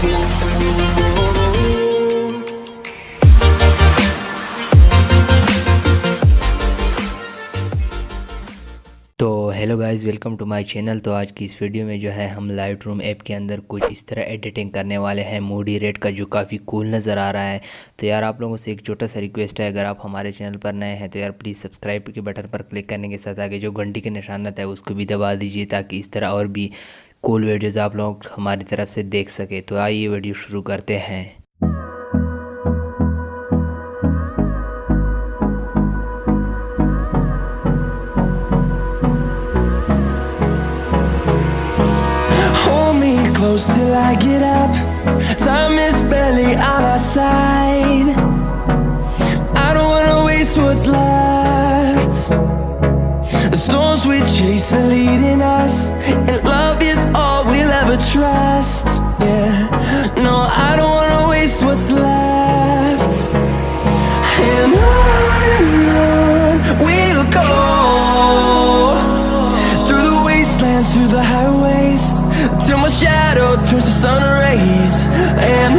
तो hello guys, welcome to my channel. तो आज की इस वीडियो में जो है हम लाइटरूम ऐप के अंदर कुछ इस तरह एडिटिंग करने वाले हैं मूडी रेड का, जो काफ़ी कूल नज़र आ रहा है। तो यार आप लोगों से एक छोटा सा रिक्वेस्ट है, अगर आप हमारे चैनल पर नए हैं तो यार प्लीज़ सब्सक्राइब के बटन पर क्लिक करने के साथ आगे जो घंटी के निशान आता है उसको भी दबा दीजिए, ताकि इस तरह और भी कूल वीडियोज़ आप लोग हमारी तरफ से देख सके। तो आइए वीडियो शुरू करते हैं। Close till I get up. Time is barely on our side. I don't wanna waste what's left. The storms we chase are leading us, and love is all we'll ever trust. Yeah, no, I don't wanna waste what's left. And on we'll go, through the wastelands, through the highways, till my shadow turns to sun rays. And